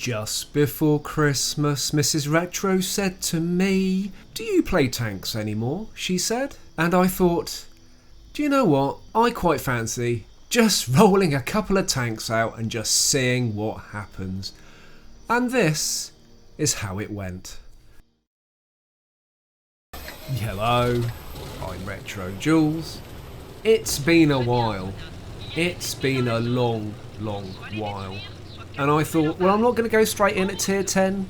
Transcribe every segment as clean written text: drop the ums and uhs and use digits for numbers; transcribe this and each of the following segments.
Just before Christmas, Mrs. Retro said to me, "Do you play tanks anymore?" she said. And I thought, do you know what? I quite fancy just rolling a couple of tanks out and just seeing what happens. And this is how it went. Hello, I'm RetroJules. It's been a while. It's been a long while. And I thought, well, I'm not going to go straight in at tier 10.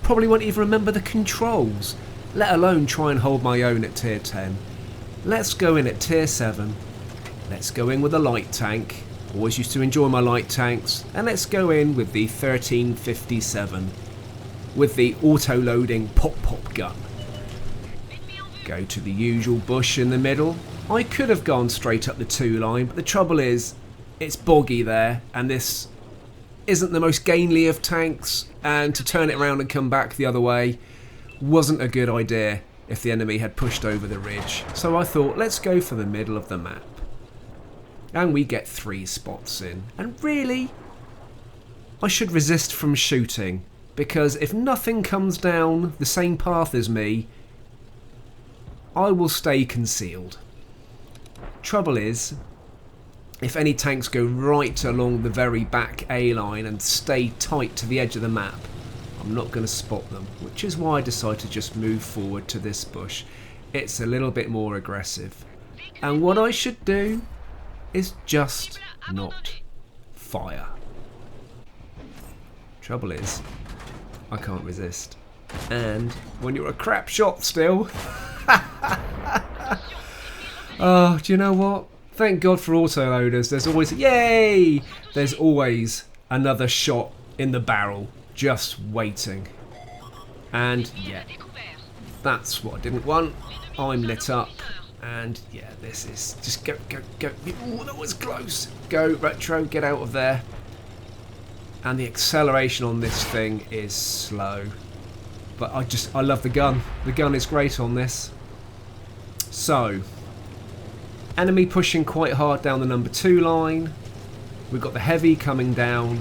Probably won't even remember the controls, let alone try and hold my own at tier 10. Let's go in at tier 7. Let's go in with a light tank. Always used to enjoy my light tanks. And let's go in with the 1357 with the auto-loading pop gun. Go to the usual bush in the middle. I could have gone straight up the 2 line, but the trouble is, it's boggy there, and this isn't the most gainly of tanks, and to turn it around and come back the other way wasn't a good idea if the enemy had pushed over the ridge. So I thought, let's go for the middle of the map. And we get 3 spots in. And really, I should resist from shooting, because if nothing comes down the same path as me, I will stay concealed. Trouble is, if any tanks go right along the very back A line and stay tight to the edge of the map, I'm not going to spot them, which is why I decided to just move forward to this bush. It's a little bit more aggressive. And what I should do is just not fire. Trouble is, I can't resist. And when you're a crap shot still... Oh, do you know what? Thank God for autoloaders. There's always, yay! There's always another shot in the barrel, just waiting. And yeah, that's what I didn't want. I'm lit up, and yeah, this is just go. Oh, that was close. Go, Retro, get out of there. And the acceleration on this thing is slow, but I love the gun. The gun is great on this. So. Enemy pushing quite hard down the number 2 line. We've got the heavy coming down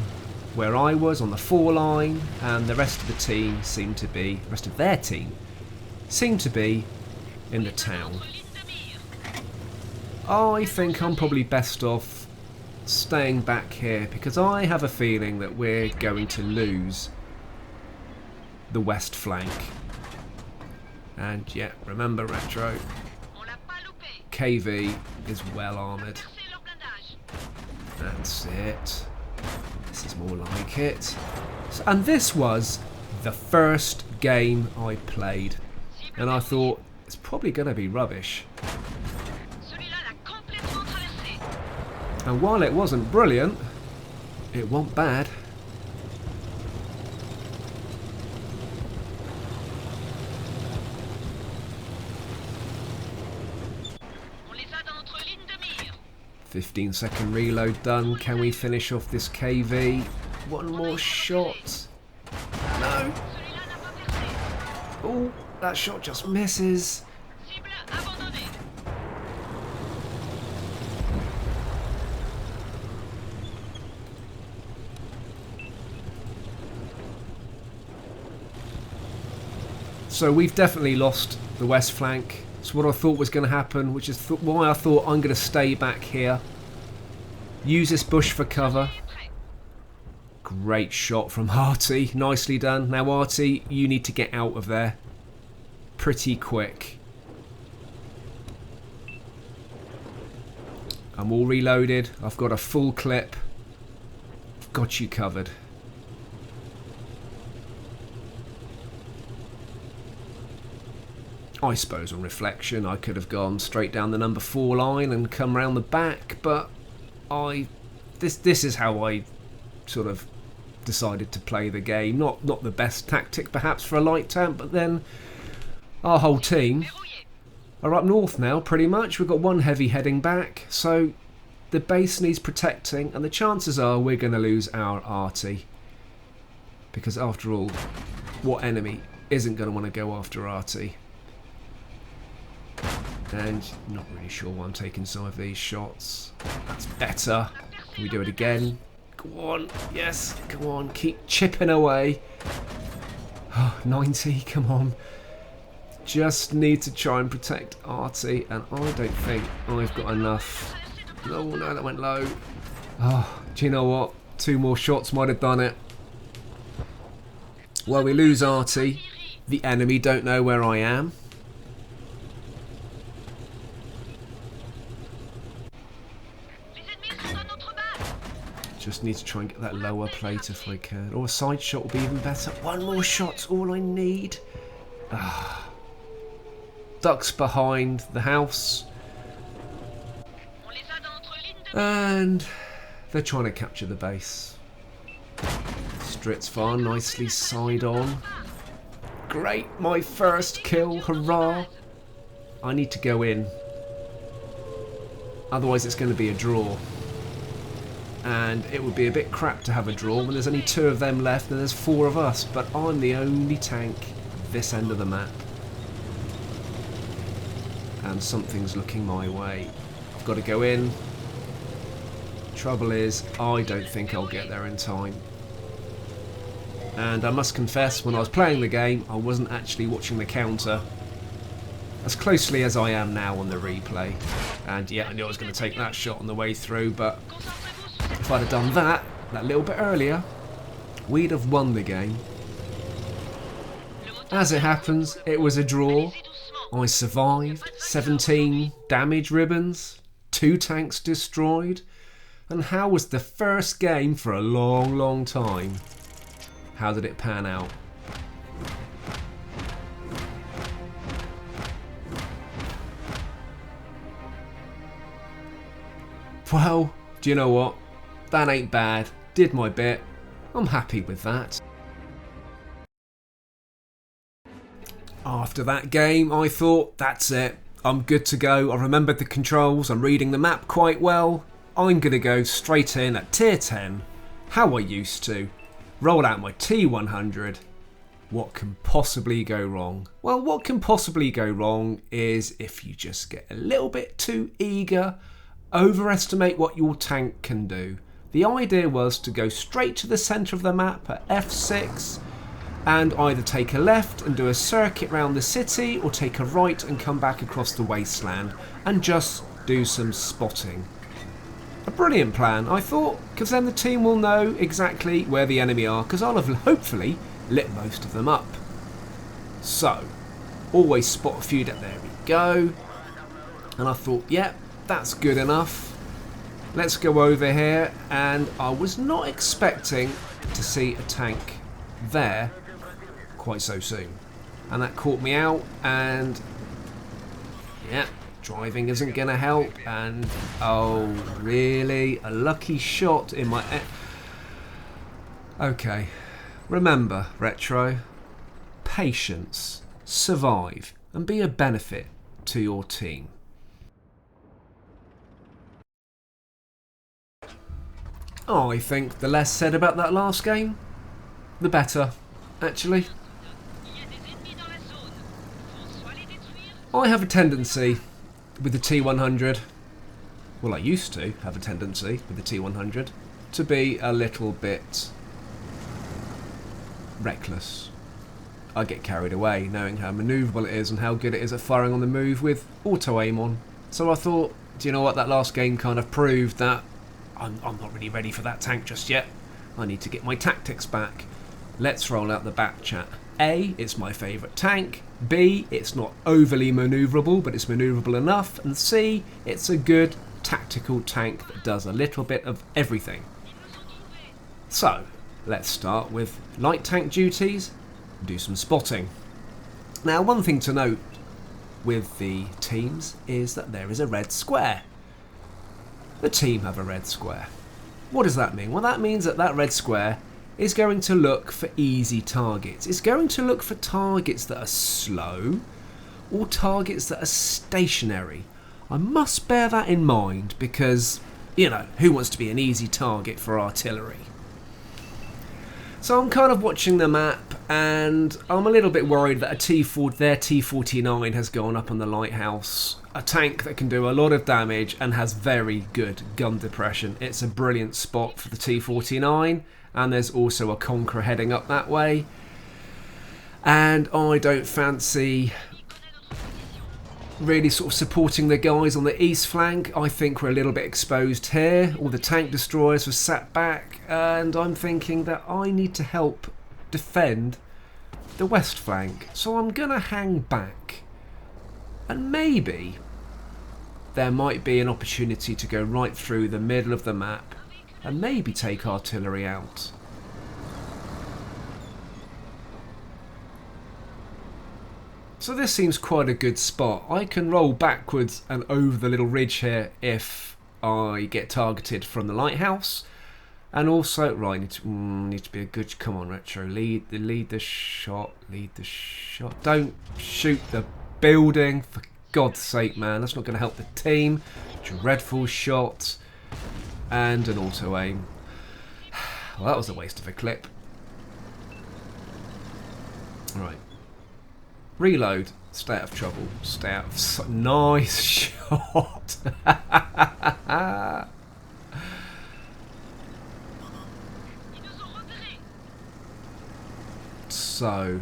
where I was on the 4 line, and the rest of the team seemed to be, the rest of their team seemed to be in the town. I think I'm probably best off staying back here because I have a feeling that we're going to lose the west flank. And yeah, remember Retro. KV is well armoured. That's it. This is more like it. And this was the first game I played. And I thought, it's probably going to be rubbish. And while it wasn't brilliant, it wasn't bad. "15-second reload done. Can we finish off this KV? One more shot. No. Oh, that shot just misses. So we've definitely lost the west flank. It's what I thought was going to happen, which is why I thought I'm going to stay back here. Use this bush for cover. Great shot from Artie. Nicely done. Now Artie, you need to get out of there pretty quick. I'm all reloaded. I've got a full clip. I've got you covered. I suppose on reflection I could have gone straight down the number 4 line and come round the back, but this is how I sort of decided to play the game. Not the best tactic perhaps for a light tank, but then our whole team are up north now pretty much. We've got 1 heavy heading back, so the base needs protecting, and the chances are we're going to lose our Artie. Because after all, what enemy isn't going to want to go after Artie? And not really sure why I'm taking some of these shots. That's better. Can we do it again? Go on. Yes, go on. Keep chipping away. Oh, 90, come on. Just need to try and protect Artie, and I don't think I've got enough. No, no, that went low. Oh, do you know what? 2 more shots might have done it. Well, we lose Artie. The enemy don't know where I am. Just need to try and get that lower plate if I can. Or a side shot will be even better. 1 more shot's all I need. Ah. Ducks behind the house. And they're trying to capture the base. Stritsvar nicely side on. Great, my first kill, hurrah. I need to go in. Otherwise it's going to be a draw. And it would be a bit crap to have a draw when there's only 2 of them left and there's 4 of us. But I'm the only tank this end of the map. And something's looking my way. I've got to go in. Trouble is, I don't think I'll get there in time. And I must confess, when I was playing the game, I wasn't actually watching the counter as closely as I am now on the replay. And yeah, I knew I was going to take that shot on the way through, but if I'd have done that little bit earlier, we'd have won the game. As it happens, it was a draw. I survived, 17 damage ribbons, 2 tanks destroyed, and how was the first game for a long, long time? How did it pan out? Well, do you know what? That ain't bad. Did my bit. I'm happy with that. After that game, I thought, that's it. I'm good to go. I remembered the controls. I'm reading the map quite well. I'm going to go straight in at tier 10, how I used to. Roll out my T100. What can possibly go wrong? Well, what can possibly go wrong is if you just get a little bit too eager, overestimate what your tank can do. The idea was to go straight to the centre of the map at F6 and either take a left and do a circuit round the city or take a right and come back across the wasteland and just do some spotting. A brilliant plan, I thought, because then the team will know exactly where the enemy are, because I'll have hopefully lit most of them up. So, always spot a few. There we go. And I thought, yeah, that's good enough. Let's go over here, and I was not expecting to see a tank there quite so soon. And that caught me out, and yeah. Driving isn't going to help, and oh really, a lucky shot in my... Okay, remember Retro, patience, survive and be a benefit to your team. I think the less said about that last game, the better, actually. I have a tendency with the T100, well I used to have a tendency with the T100 to be a little bit reckless. I get carried away knowing how manoeuvrable it is and how good it is at firing on the move with auto aim on. So I thought, do you know what, that last game kind of proved that I'm not really ready for that tank just yet. I need to get my tactics back. Let's roll out the bat chat. A, it's my favourite tank. B, it's not overly manoeuvrable, but it's manoeuvrable enough. And C, it's a good tactical tank that does a little bit of everything. So, let's start with light tank duties, do some spotting. Now, one thing to note with the teams is that there is a red square. The team have a red square. What does that mean? Well, that means that that red square is going to look for easy targets. It's going to look for targets that are slow or targets that are stationary. I must bear that in mind because, you know, who wants to be an easy target for artillery? So I'm kind of watching the map and I'm a little bit worried that their T49 has gone up on the lighthouse a tank that can do a lot of damage and has very good gun depression. It's a brilliant spot for the T-49, and there's also a Conqueror heading up that way. And I don't fancy really sort of supporting the guys on the east flank. I think we're a little bit exposed here. All the tank destroyers were sat back, and I'm thinking that I need to help defend the west flank. So I'm going to hang back. And maybe there might be an opportunity to go right through the middle of the map and maybe take artillery out. So this seems quite a good spot. I can roll backwards and over the little ridge here if I get targeted from the lighthouse. And also, right, need to be a good, come on Retro, lead the shot. Don't shoot the building, for God's sake, man. That's not going to help the team. Dreadful shot. And an auto aim. Well, that was a waste of a clip. Right. Reload. Stay out of trouble. Stay out of... Nice shot. So...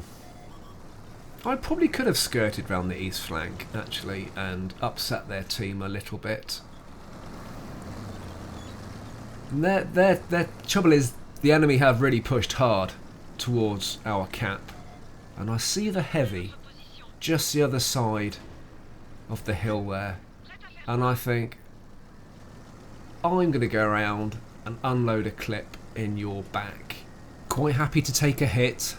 I probably could have skirted round the east flank, actually, and upset their team a little bit. And their trouble is, the enemy have really pushed hard towards our cap. And I see the heavy just the other side of the hill there. And I think, I'm going to go around and unload a clip in your back. Quite happy to take a hit.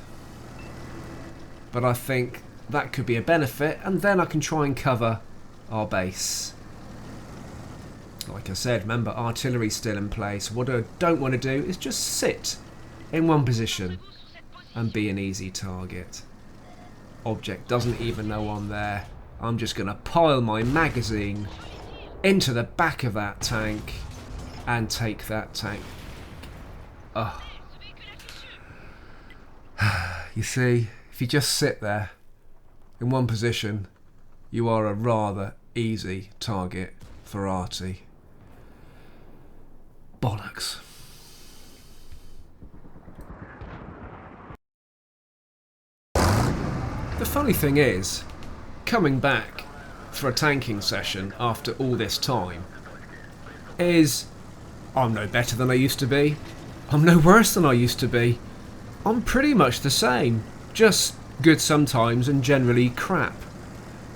But I think that could be a benefit, and then I can try and cover our base. Like I said, remember, artillery's still in place. What I don't want to do is just sit in one position and be an easy target. Object doesn't even know I'm there. I'm just going to pile my magazine into the back of that tank and take that tank. Oh. You see, if you just sit there in one position, you are a rather easy target for Arty. Bollocks. The funny thing is, coming back for a tanking session after all this time is, I'm no better than I used to be. I'm no worse than I used to be. I'm pretty much the same. Just good sometimes and generally crap.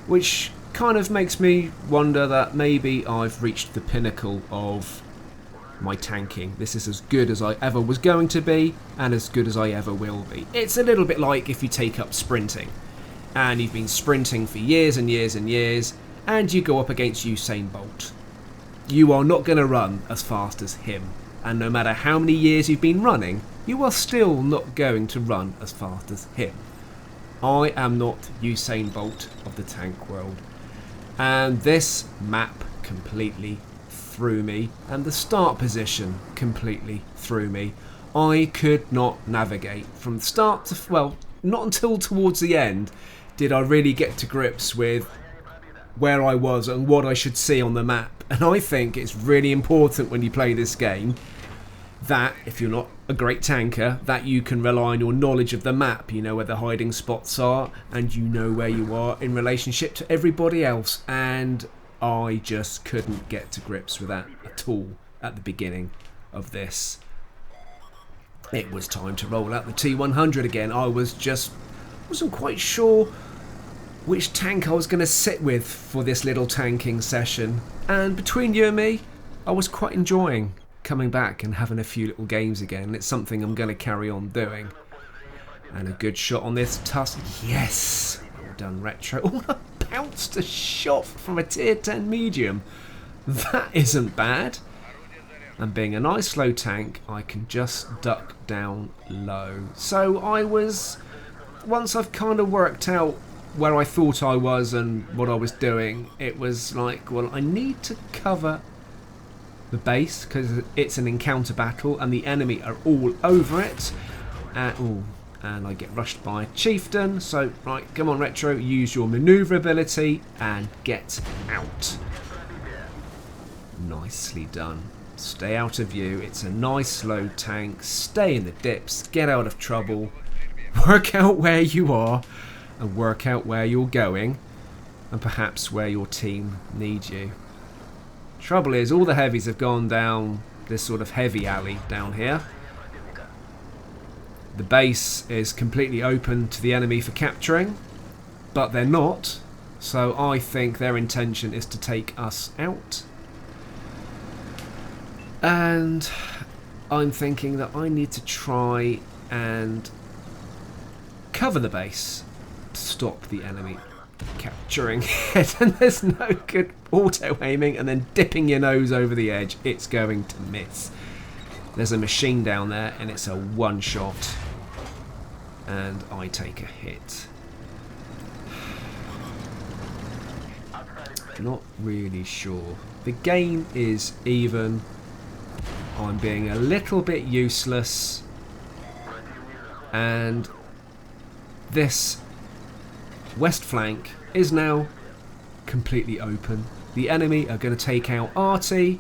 Which kind of makes me wonder that maybe I've reached the pinnacle of my tanking. This is as good as I ever was going to be and as good as I ever will be. It's a little bit like if you take up sprinting and you've been sprinting for years and years and years and you go up against Usain Bolt. You are not going to run as fast as him, and no matter how many years you've been running, you are still not going to run as fast as him. I am not Usain Bolt of the tank world. And this map completely threw me, and the start position completely threw me. I could not navigate from the start to, well, not until towards the end did I really get to grips with where I was and what I should see on the map. And I think it's really important when you play this game that if you're not a great tanker, that you can rely on your knowledge of the map. You know where the hiding spots are and you know where you are in relationship to everybody else. And I just couldn't get to grips with that at all at the beginning of this. It was time to roll out the T100 again. I wasn't quite sure which tank I was going to sit with for this little tanking session. And between you and me, I was quite enjoying coming back and having a few little games again. It's something I'm going to carry on doing. And a good shot on this tusk. Yes! Well done, Retro. Oh, I bounced a shot from a tier 10 medium. That isn't bad. And being a nice slow tank, I can just duck down low. So I was, once I've kind of worked out where I thought I was and what I was doing, it was like, well, I need to cover the base because it's an encounter battle and the enemy are all over it. and I get rushed by a chieftain. So, right, come on, Retro, use your manoeuvrability and get out. Nicely done. Stay out of view. It's a nice slow tank. Stay in the dips. Get out of trouble. Work out where you are and work out where you're going and perhaps where your team needs you. Trouble is, all the heavies have gone down this sort of heavy alley down here. The base is completely open to the enemy for capturing, but they're not, so I think their intention is to take us out. And I'm thinking that I need to try and cover the base to stop the enemy capturing it. And there's no good auto-aiming and then dipping your nose over the edge. It's going to miss. There's a machine down there and it's a one-shot. And I take a hit. Not really sure. The game is even. I'm being a little bit useless. And this west flank is now completely open. The enemy are going to take out Artie.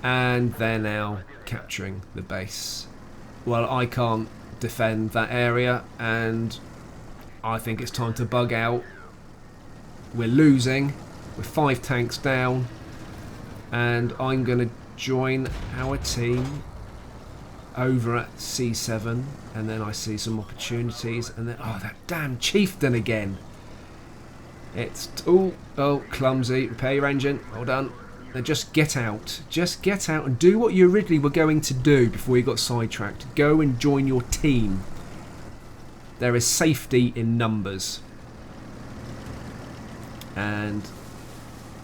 And they're now capturing the base. Well, I can't defend that area, and I think it's time to bug out. We're losing. We're 5 tanks down, and I'm going to join our team over at C7, and then I see some opportunities, and then oh, that damn chieftain again. It's oh clumsy. Repair your engine. Well done. Now just get out. Just get out and do what you originally were going to do before you got sidetracked. Go and join your team. There is safety in numbers. And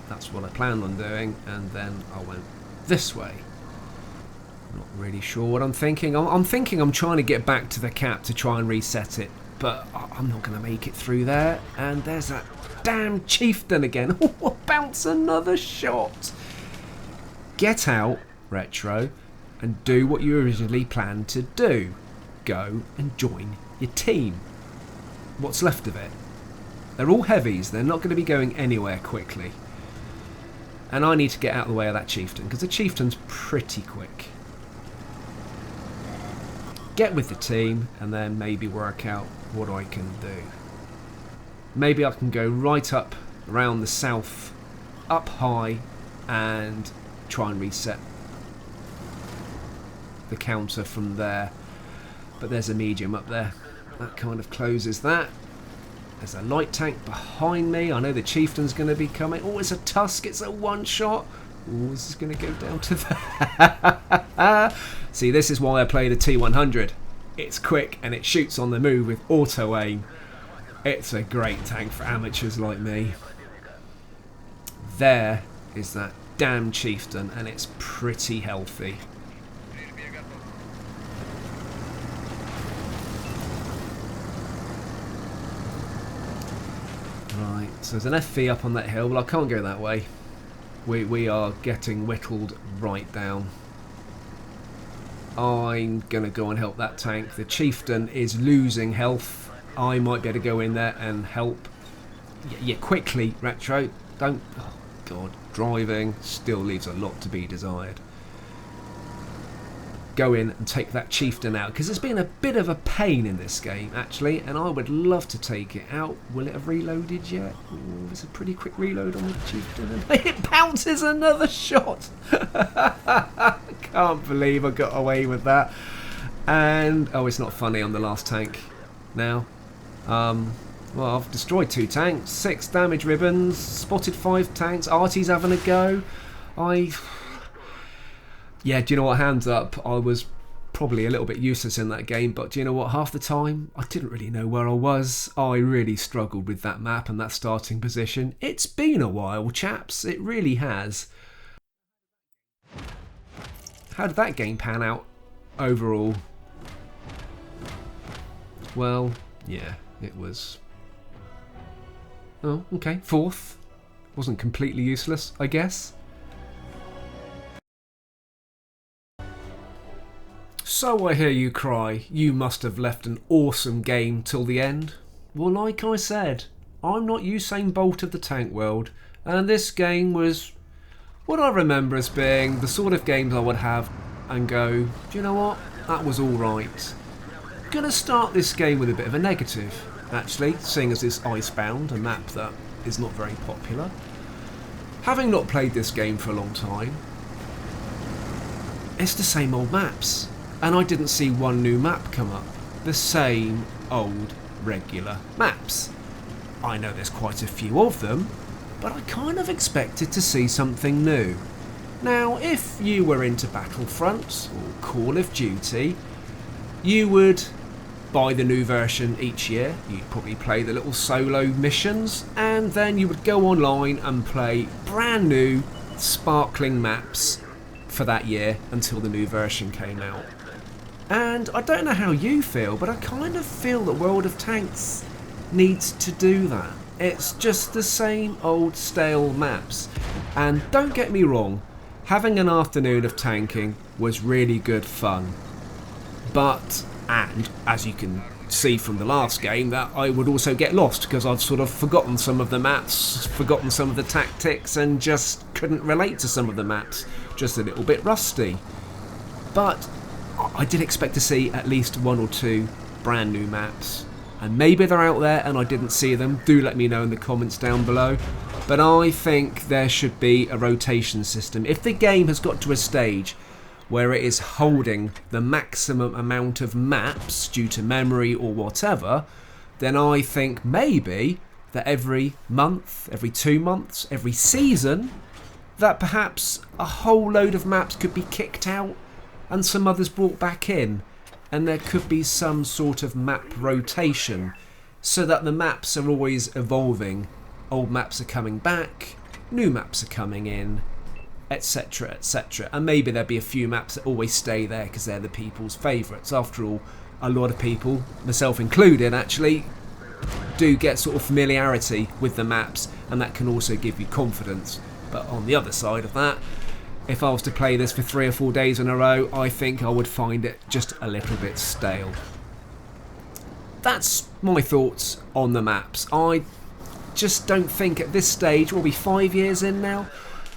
that's what I planned on doing. And then I went this way. I'm not really sure what I'm thinking. I'm thinking I'm trying to get back to the cap to try and reset it. But I'm not going to make it through there. And there's that damn chieftain again. Oh, bounce another shot. Get out, Retro, and do what you originally planned to do. Go and join your team. What's left of it? They're all heavies. They're not going to be going anywhere quickly. And I need to get out of the way of that chieftain, because the chieftain's pretty quick. Get with the team, and then maybe work out what I can do. Maybe I can go right up around the south, up high, and try and reset the counter from there. But there's a medium up there. That kind of closes that. There's a light tank behind me. I know the chieftain's going to be coming. Oh, it's a tusk. It's a one-shot. Oh, this is going to go down to that. See, this is why I play the T100. It's quick and it shoots on the move with auto-aim. It's a great tank for amateurs like me. There is that damn chieftain, and it's pretty healthy. Right, so there's an FV up on that hill. Well, I can't go that way. We are getting whittled right down. I'm going to go and help that tank. The chieftain is losing health. I might be able to go in there and help. Yeah, quickly, Retro. Don't... Oh, God. Driving still leaves a lot to be desired. Go in and take that chieftain out, because it's been a bit of a pain in this game, actually, and I would love to take it out. Will it have reloaded yet? Ooh, it's a pretty quick reload on the chieftain, and it bounces another shot. I can't believe I got away with that. And oh, it's not funny on the last tank now. Well, I've destroyed 2 tanks, 6 damage ribbons, spotted 5 tanks. Artie's having a go. Yeah, do you know what? Hands up. I was probably a little bit useless in that game, but do you know what? Half the time, I didn't really know where I was. I really struggled with that map and that starting position. It's been a while, chaps. It really has. How did that game pan out overall? Well, yeah, it was... Oh, okay, 4th. Wasn't completely useless, I guess. So I hear you cry, you must have left an awesome game till the end. Well, like I said, I'm not Usain Bolt of the tank world, and this game was what I remember as being the sort of games I would have and go, do you know what, that was alright. Gonna start this game with a bit of a negative, actually, seeing as it's Icebound, a map that is not very popular. Having not played this game for a long time, it's the same old maps. And I didn't see one new map come up. The same old regular maps. I know there's quite a few of them, but I kind of expected to see something new. Now, if you were into Battlefront or Call of Duty, you would buy the new version each year. You'd probably play the little solo missions, and then you would go online and play brand new sparkling maps for that year until the new version came out. And I don't know how you feel, but I kind of feel that World of Tanks needs to do that. It's just the same old stale maps. And don't get me wrong, having an afternoon of tanking was really good fun. But, and as you can see from the last game, that I would also get lost because I've sort of forgotten some of the maps, forgotten some of the tactics, and just couldn't relate to some of the maps. Just a little bit rusty. But I did expect to see at least one or two brand new maps, and maybe they're out there and I didn't see them. Do let me know in the comments down below. But I think there should be a rotation system. If the game has got to a stage where it is holding the maximum amount of maps due to memory or whatever, then I think maybe that every month, every 2 months, every season, that perhaps a whole load of maps could be kicked out and some others brought back in, and there could be some sort of map rotation so that the maps are always evolving. Old maps are coming back, new maps are coming in, etc, etc, and maybe there'll be a few maps that always stay there because they're the people's favourites. After all, a lot of people, myself included actually, do get sort of familiarity with the maps, and that can also give you confidence. But on the other side of that, if I was to play this for 3 or 4 days in a row, I think I would find it just a little bit stale. That's my thoughts on the maps. I just don't think at this stage, we'll be 5 years in now,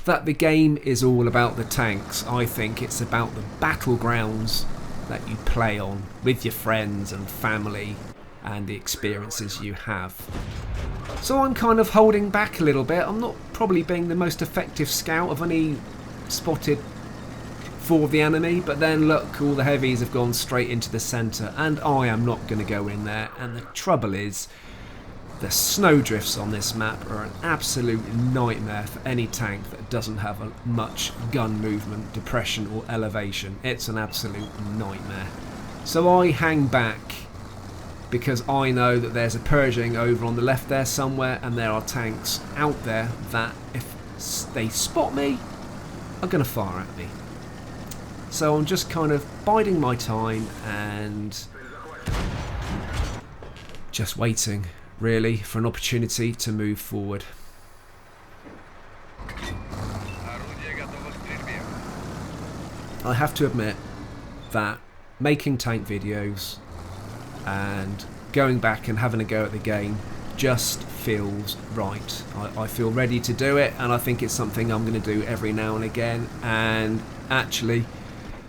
that the game is all about the tanks. I think it's about the battlegrounds that you play on with your friends and family and the experiences you have. So I'm kind of holding back a little bit. I'm not probably being the most effective scout. I've only spotted 4 of the enemy, but then look, all the heavies have gone straight into the centre, and I am not going to go in there. And the trouble is, the snowdrifts on this map are an absolute nightmare for any tank that doesn't have much gun movement, depression or elevation. It's an absolute nightmare. So I hang back because I know that there's a Pershing over on the left there somewhere, and there are tanks out there that if they spot me are going to fire at me. So I'm just kind of biding my time and just waiting, really, for an opportunity to move forward. I have to admit that making tank videos and going back and having a go at the game just feels right. I feel ready to do it, and I think it's something I'm going to do every now and again. And actually,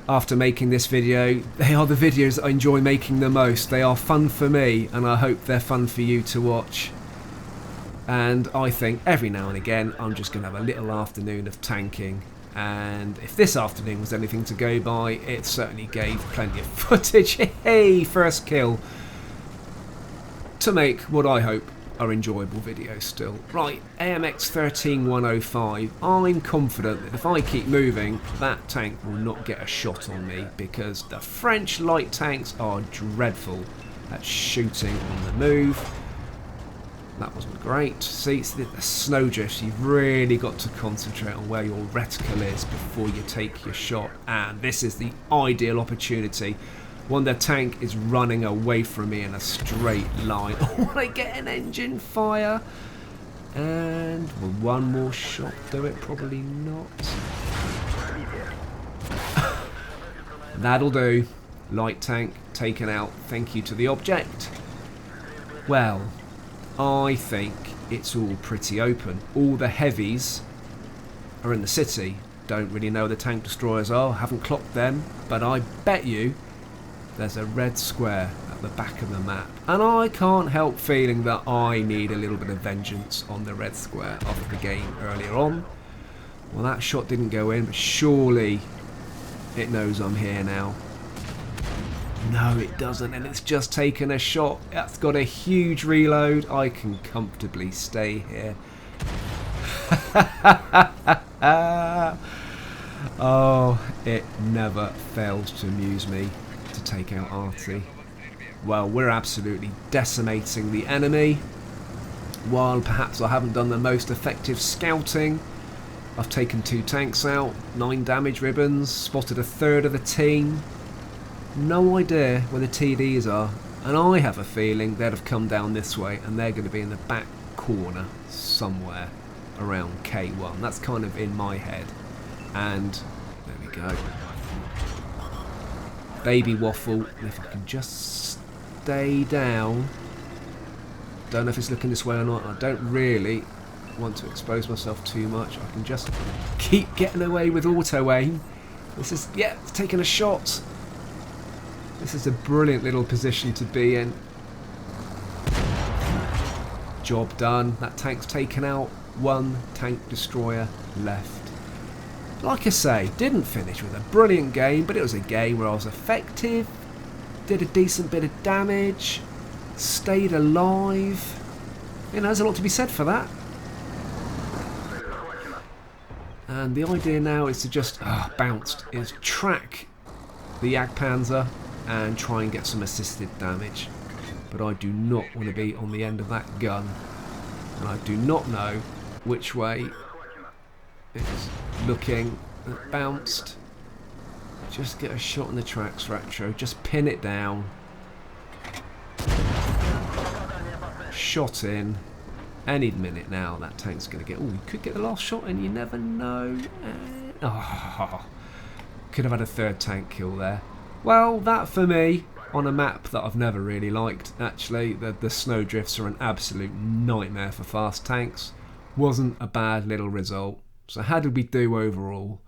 after making this video, they are the videos that I enjoy making the most. They are fun for me, and I hope they're fun for you to watch. And I think every now and again I'm just going to have a little afternoon of tanking. And if this afternoon was anything to go by, it certainly gave plenty of footage. Hey, first kill, to make what I hope are enjoyable videos still. Right, AMX 13105. I'm confident that if I keep moving, that tank will not get a shot on me, because the French light tanks are dreadful at shooting on the move. That wasn't great. See, it's the snowdrifts. You've really got to concentrate on where your reticle is before you take your shot. And this is the ideal opportunity when the tank is running away from me in a straight line. Oh, I get an engine fire. And will one more shot do it? Probably not. That'll do. Light tank taken out, thank you to the object. Well, I think it's all pretty open. All the heavies are in the city. Don't really know where the tank destroyers are, haven't clocked them, but I bet you there's a red square at the back of the map. And I can't help feeling that I need a little bit of vengeance on the red square after the game earlier on. Well, that shot didn't go in, but surely it knows I'm here now. No, it doesn't, and it's just taken a shot. That's got a huge reload. I can comfortably stay here. Oh, it never fails to amuse me to take out Artie. Well, we're absolutely decimating the enemy. While perhaps I haven't done the most effective scouting, I've taken 2 tanks out, 9 damage ribbons, spotted a third of the team. No idea where the TDs are, and I have a feeling they'd have come down this way and they're going to be in the back corner somewhere around K1. That's kind of in my head. And there we go. Baby waffle. And if I can just stay down. Don't know if it's looking this way or not. I don't really want to expose myself too much. I can just keep getting away with auto aim. This is, yeah, it's taking a shot. This is a brilliant little position to be in. Job done. That tank's taken out. 1 tank destroyer left. Like I say, didn't finish with a brilliant game, but it was a game where I was effective, did a decent bit of damage, stayed alive. You know, there's a lot to be said for that. And the idea now is to just is track the Jagdpanzer and try and get some assisted damage. But I do not want to be on the end of that gun, and I do not know which way it's looking. It bounced. Just get a shot in the tracks, Retro. Just pin it down. Shot in. Any minute now that tank's going to get... Oh, you could get the last shot and you never know. Could have had a 3rd tank kill there. Well, that for me, on a map that I've never really liked, actually, the snow drifts are an absolute nightmare for fast tanks. Wasn't a bad little result. So how did we do overall?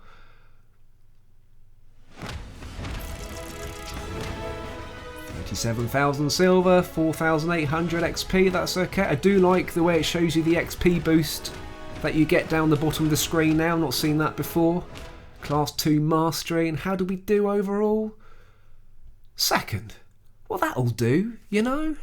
37,000 silver, 4,800 XP, that's okay. I do like the way it shows you the XP boost that you get down the bottom of the screen now. Not seen that before. Class 2 Mastery, and how did we do overall? 2nd. Well, that'll do, you know.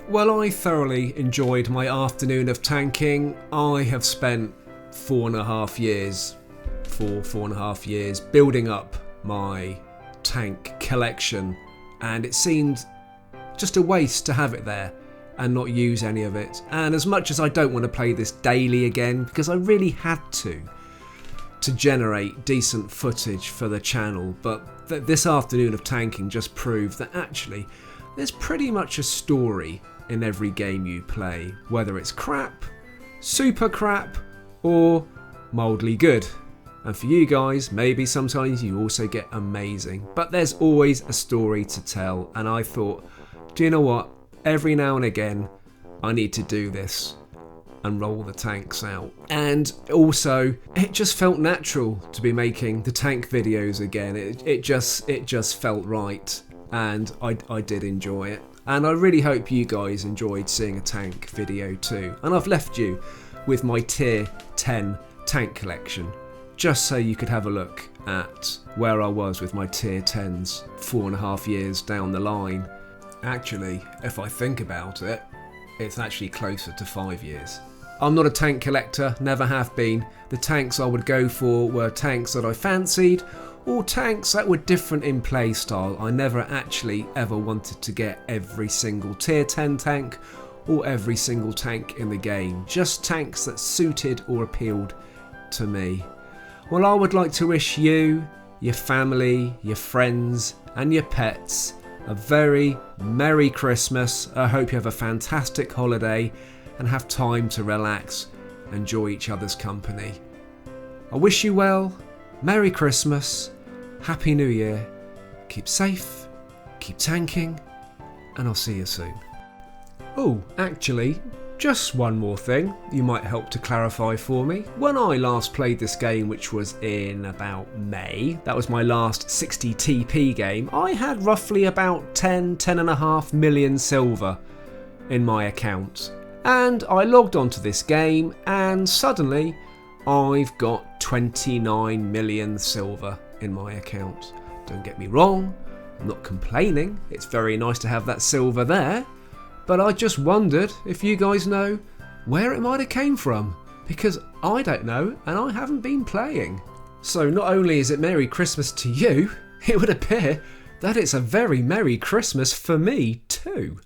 Well, I thoroughly enjoyed my afternoon of tanking. I have spent 4.5 years building up my tank collection, and it seemed just a waste to have it there and not use any of it. And as much as I don't want to play this daily again, because I really had to generate decent footage for the channel, but this afternoon of tanking just proved that actually there's pretty much a story in every game you play, whether it's crap, super crap, or mildly good. And for you guys, maybe sometimes you also get amazing, but there's always a story to tell. And I thought, do you know what, every now and again I need to do this and roll the tanks out. And also, it just felt natural to be making the tank videos again. It just felt right, and I did enjoy it. And I really hope you guys enjoyed seeing a tank video too. And I've left you with my tier 10 tank collection, just so you could have a look at where I was with my tier 10s 4.5 years down the line. Actually, if I think about it, it's actually closer to 5 years. I'm not a tank collector, never have been. The tanks I would go for were tanks that I fancied, or tanks that were different in play style. I never actually ever wanted to get every single tier 10 tank or every single tank in the game, just tanks that suited or appealed to me. Well, I would like to wish you, your family, your friends and your pets a very Merry Christmas. I hope you have a fantastic holiday and have time to relax and enjoy each other's company. I wish you well, Merry Christmas, Happy New Year, keep safe, keep tanking, and I'll see you soon. Oh, actually, just one more thing you might help to clarify for me. When I last played this game, which was in about May, that was my last 60 TP game, I had roughly about 10.5 million silver in my account. And I logged onto this game and suddenly I've got 29 million silver in my account. Don't get me wrong, I'm not complaining, it's very nice to have that silver there. But I just wondered if you guys know where it might have came from, because I don't know and I haven't been playing. So not only is it Merry Christmas to you, it would appear that it's a very Merry Christmas for me too.